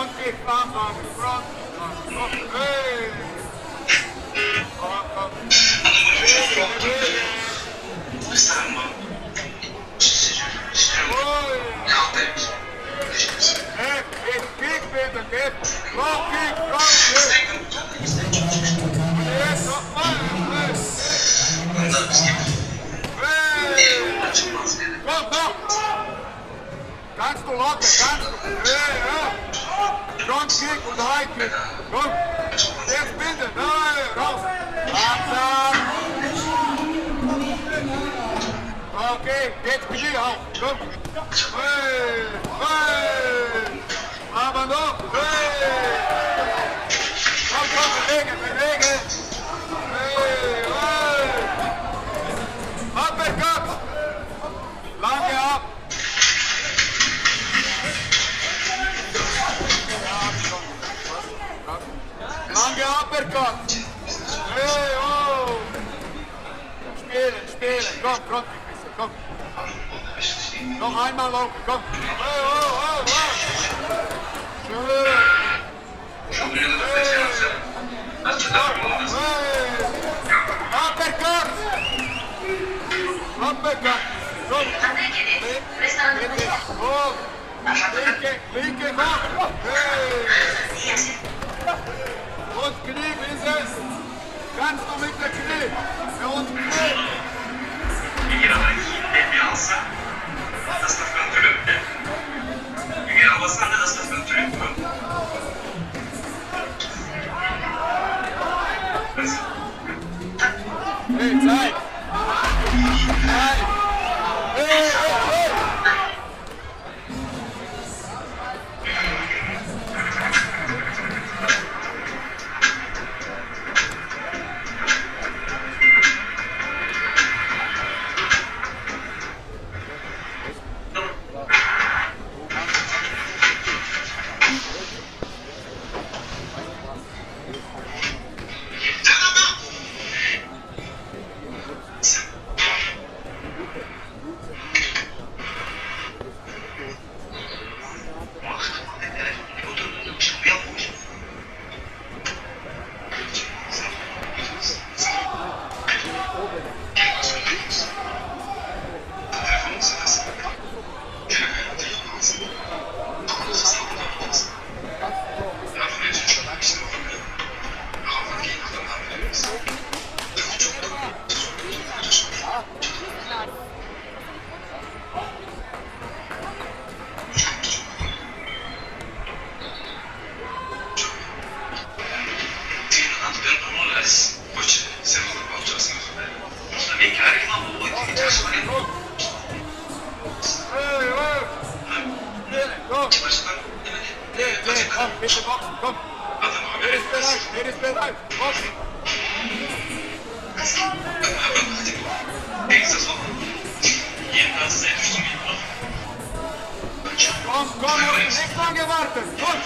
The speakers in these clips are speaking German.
Frontkick, Armbank, Front. Hey! Bewege. Kick bitte, kick. Front kick, front kick. Jetzt noch mal. Komm, komm! Kannst du locker, kannst du! Hey, ja! Front kick und High kick! Komm! Jetzt bitte! Nein, raus! Langsam! Okay, jetzt Knie auf! Komm! Hey! Hey! Aber noch! Hey! Komm, komm, bewegen, bewegen! Hey! Hey! Uppercut! Lange ab! Lange Uppercut! Hey, oh! Spielen, spielen! Komm, komm, komm! Noch einmal laufen, komm! Hey, oh, oh, oh! Schön! Hey! Uppercut! Uppercut! Komm! Hoch! Linke, hoch! Hey! Und Knie, wie ist es? Kannst du mit der Knie? Für uns Knie! İlgili bir alsa, nasıl kontrol etti? İlgili almasan da nasıl kontrol etti? Hey, Zeit! Zeit! Hey, hey, hey! Komm, bitte boxen, komm! Er ist bereit, boxen! Komm, komm, nicht lange warten! Komm!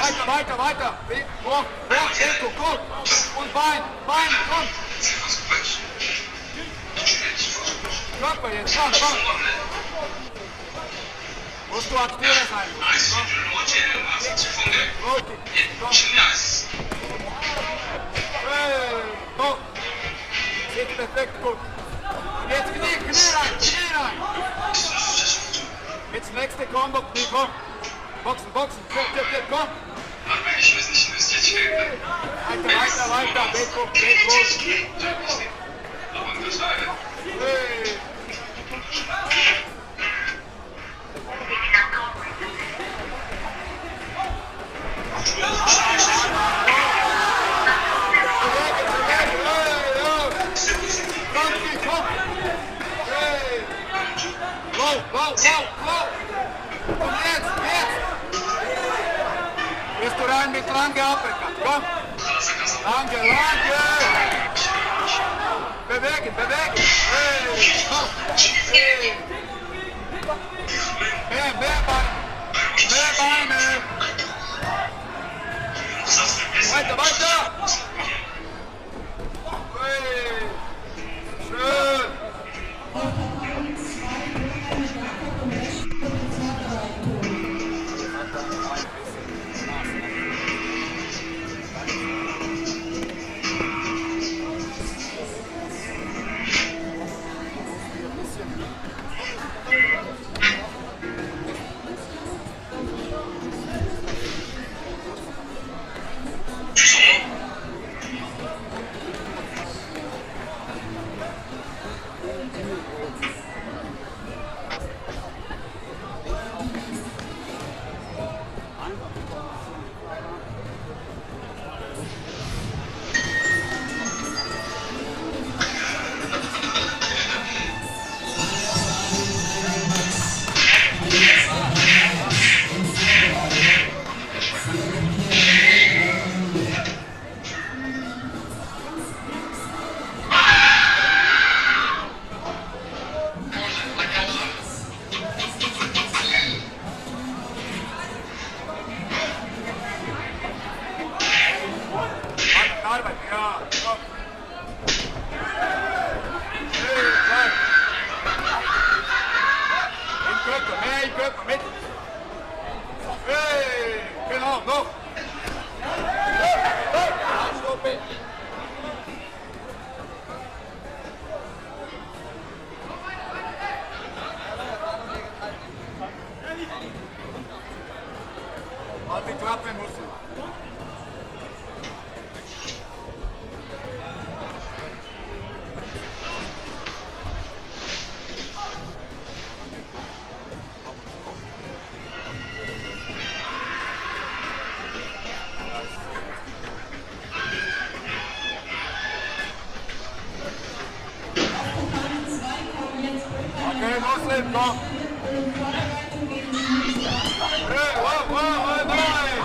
Mach weiter! Weiter! Hoch, Tempo, komm! Und Bein, komm! Körper jetzt, komm! Musst du aktiver sein! Okay, komm! Hey, komm! Sieht perfekt gut! Und jetzt Knie rein! Jetzt nächste Combo, Knie, komm! Boxen, komm! Ich weiß nicht, was jetzt fehlt. Weiter, Beckhoff. Hey. Wow! Und jetzt! Bist du rein mit lange Uppercut, komm! Lange! Bewegen! Hey! Komm! Hey! Mehr Beine! Weiter! Hey! Schön! mehr in Körper, mit. Hey, genau, noch. Stopp. Halt die Klappe, musst du. Okay, loslegen, komm. Hey, wow, nein.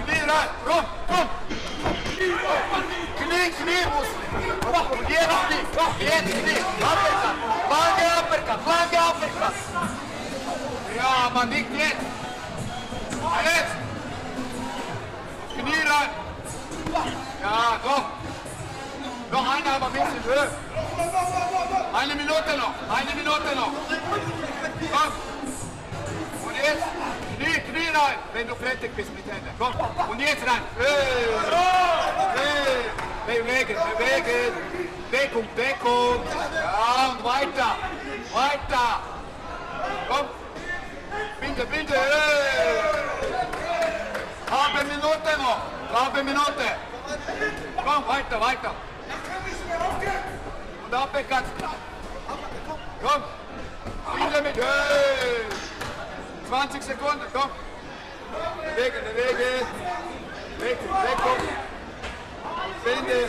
Knie rein, komm. Knie, Muslim. Und jetzt Knie. Uppercut. Ja, man liegt jetzt. Jetzt. Knie rein. Ja, doch. Noch einer, aber ein bisschen höher. Eine Minute noch. Komm. Und jetzt Knie rein, wenn du fertig bist mit Händen. Komm. Und jetzt rein. Bewegen. Deckung. Ja, und weiter. Komm. Bitte. Halbe Minute. Komm, weiter. Und Uppercut. Komm. Bitte mit. 20 Sekunden, komm. Bewegen. Deckung. Binde.